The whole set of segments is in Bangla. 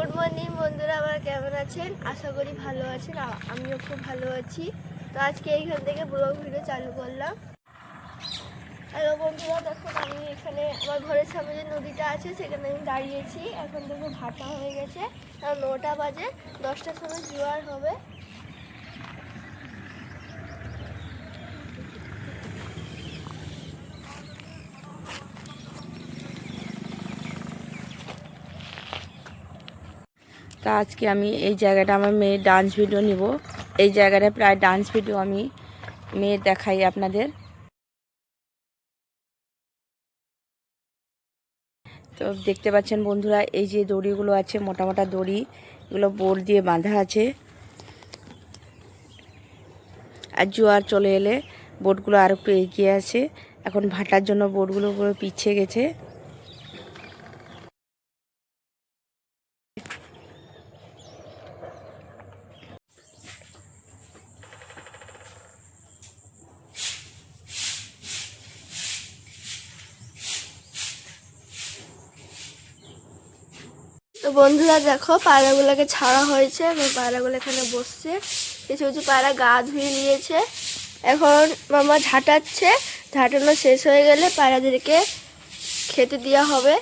গুড মর্নিং বন্ধুরা, আপনারা কেমন আছেন? আশা করি ভালো আছেন। আমিও খুব ভালো আছি। তো আজকে এইখান থেকে ব্লগ ভিডিও চালু করলাম। হ্যালো বন্ধুরা, দেখুন আমি এখানে আমার ঘরের সামনে যে নদীটা আছে সেখানে আমি দাঁড়িয়েছি। এখন দেখো ভাটা হয়ে গেছে, 9টা বাজে, 10টার সময় জোয়ার হবে। তা আজকে আমি এই জায়গাটা আমার মেয়ের ডান্স ভিডিও নিব। এই জায়গাটা প্রায় ডান্স ভিডিও আমি মেয়ের দেখাই আপনাদের। তো দেখতে পাচ্ছেন বন্ধুরা, এই যে দড়িগুলো আছে, মোটা মোটা দড়ি, এগুলো বোর্ড দিয়ে বাঁধা আছে। আর জোয়ার চলে এলে বোটগুলো আর একটু এগিয়ে আছে। এখন ভাটার জন্য বোটগুলো পুরো পিছিয়ে গেছে। তো বন্ধুরা দেখো, পায়রাগুলোকে ছাড়া হয়েছে এবং পায়রাগুলো এখানে বসছে। কিছু কিছু পায়রা গা ধুয়ে নিয়েছে। এখন মামা ঝাঁটাচ্ছে। ঝাঁটানো শেষ হয়ে গেলে পায়রাদেরকে খেতে দেওয়া হবে।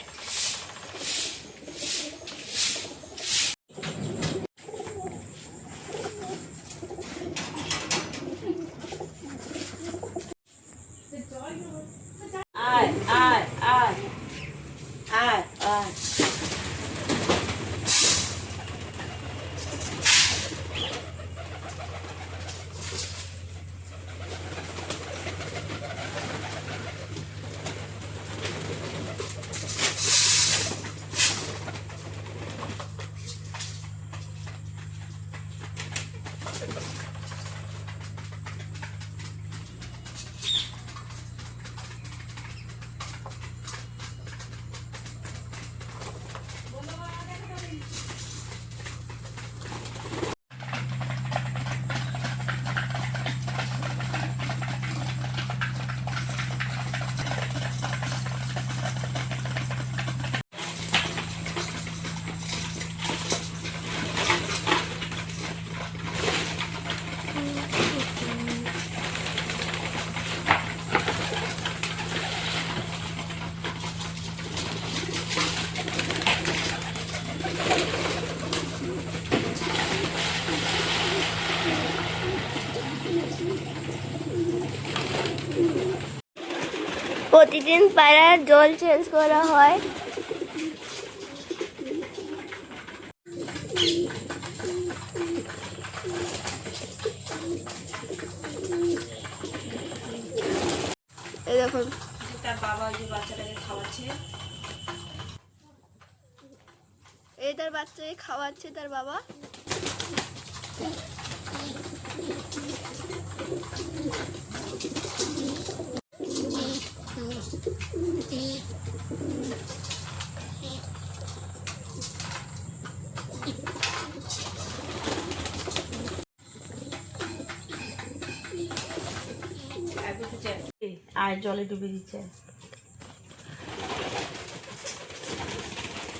আয় আয় আয় আয় আয়। প্রতিদিন পায়রার জল চেঞ্জ করা হয়। এই দেখুন তার বাবা ওই যে বাচ্চাটাকে খাওয়াচ্ছে। এই তার বাচ্চাকে খাওয়াচ্ছে তার বাবা। আর জলে ডুবে দিচ্ছে।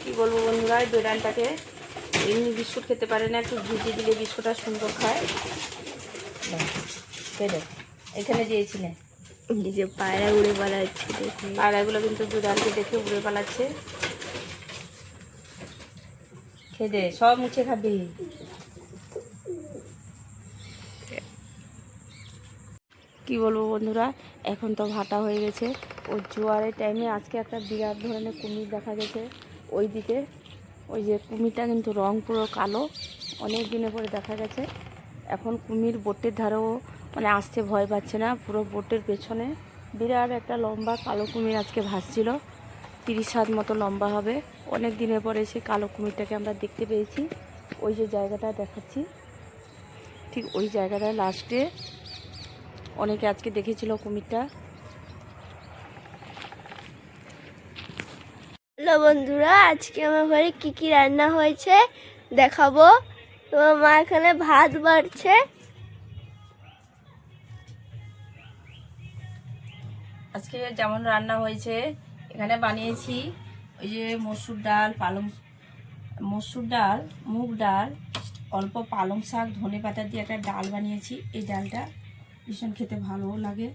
কি বলবো বন্ধুরা, বেড়ালটাকে এমনি বিস্কুট খেতে পারে না, একটু ভিজিয়ে দিলে বিস্কুটটা সুন্দর খায়। এখানে দিয়েছিলে যে পায়রা উড়ে পালাচ্ছে, পায়রাগুলো কিন্তু বেড়ালকে দেখে উড়ে পালাচ্ছে। খেদে সব মুছে খাবি। কি বলবো বন্ধুরা, এখন তো ভাটা হয়ে গেছে। ওই জোয়ারের টাইমে আজকে একটা বিরাট ধরনের কুমির দেখা গেছে ওই দিকে। ওই যে কুমিরটা কিন্তু রং পুরো কালো, অনেক দিনে পরে দেখা গেছে। এখন কুমির বোটের ধারেও মানে আসতে ভয় পাচ্ছে না। পুরো বোটের পেছনে বিরাট একটা লম্বা কালো কুমির আজকে ভাসছিল। 30 হাত মতো লম্বা হবে। অনেক দিনের পরে সেই কালো কুমিরটাকে আমরা দেখতে পেয়েছি। ওই যে জায়গাটা দেখাচ্ছি, ঠিক ওই জায়গাটায় লাস্টে অনেকে আজকে দেখেছিল কুমিরটা। হ্যালো বন্ধুরা, আজকে আমার ঘরে কি কি রান্না হয়েছে দেখাবো। তোমার মা এখানে ভাত বাড়ছে। আজকে যেমন রান্না হয়েছে, এখানে বানিয়েছি ওই যে মসুর ডাল, পালং মসুর ডাল, মুগ ডাল, অল্প পালং শাক, ধনে পাতা দিয়ে একটা ডাল বানিয়েছি। এই ডালটা ভীষণ খেতে ভালোও লাগে।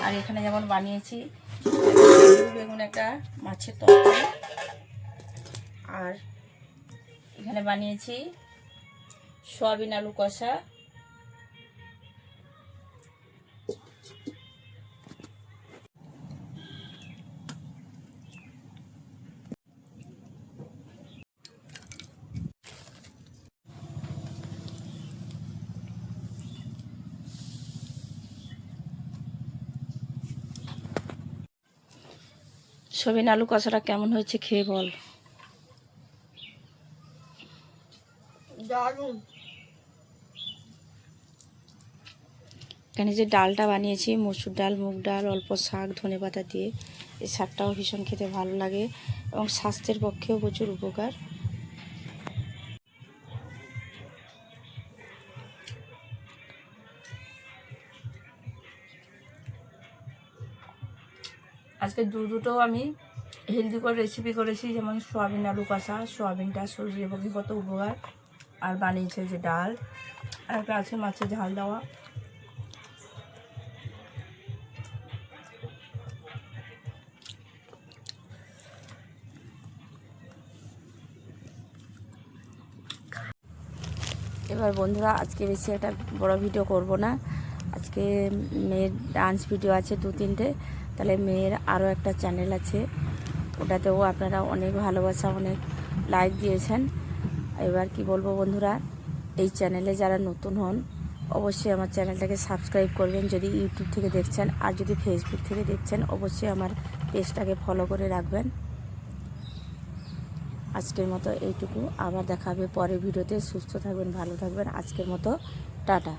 আর এখানে যেমন বানিয়েছি আলু বেগুন একটা মাছের তরকারি, আর এখানে বানিয়েছি সয়াবিন আলু কষা। সয়াবিন আলু কষাটা কেমন হয়েছে খেয়ে বল। দারুণ। এখানে যে ডালটা বানিয়েছি মসুর ডাল, মুগ ডাল, অল্প শাক, ধনে পাতা দিয়ে, এই শাকটাও ভীষণ খেতে ভালো লাগে এবং স্বাস্থ্যের পক্ষেও প্রচুর উপকার। আজকে দুটো আমি হেলদি করে রেসিপি করেছি, যেমন সয়াবিন আলু কষা, সয়াবিনটা শরীরের পক্ষে কত উপকার, আর বানিয়েছে যে ডাল, আর একটা আছে মাছের ঝাল দেওয়া। এবার বন্ধুরা আজকে বেশি একটা বড় ভিডিও করব না। আজকে মেয়ের ডান্স ভিডিও আছে 2-3টে, তাহলে মেয়ের আরও একটা চ্যানেল আছে, ওটাতেও আপনারা অনেক ভালোবাসা, অনেক লাইক দিয়েছেন। এবার কি বলবো বন্ধুরা, এই চ্যানেলে যারা নতুন হন অবশ্যই আমার চ্যানেলটাকে সাবস্ক্রাইব করবেন যদি ইউটিউব থেকে দেখছেন, আর যদি ফেসবুক থেকে দেখছেন অবশ্যই আমার পেজটাকে ফলো করে রাখবেন। আজকের মতো এইটুকু, আবার দেখা হবে পরের ভিডিওতে। সুস্থ থাকবেন, ভালো থাকবেন। আজকের মতো টাটা।